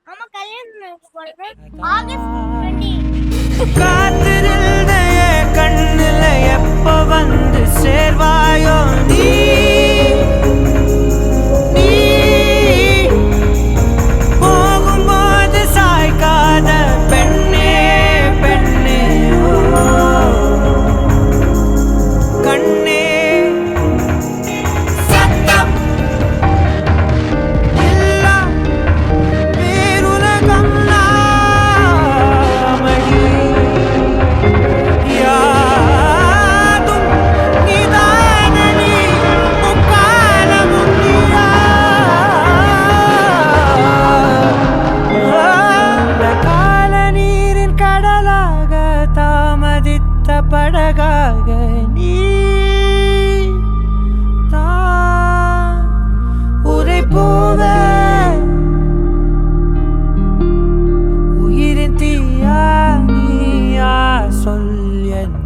ஆமா கல்யாணம் போறது ஆகஸ்ட் 20. காத்திருந்த என் கண்ணுல எப்ப வந்து சேர்வாயோ நீ நீ போகும்போது சாய்க்காத பெண்ணே பெண்ணே ஓ கண்ணே சத்தம் இல்லா வேறுலகம் நாமடி யாதும் நிதானனி முக்காலமும் நீயா கால நீரின் கடலாக தாமதித்த படகாக நீ தான் உரை போவ உயிரின் தீயா நீயா சொல் என்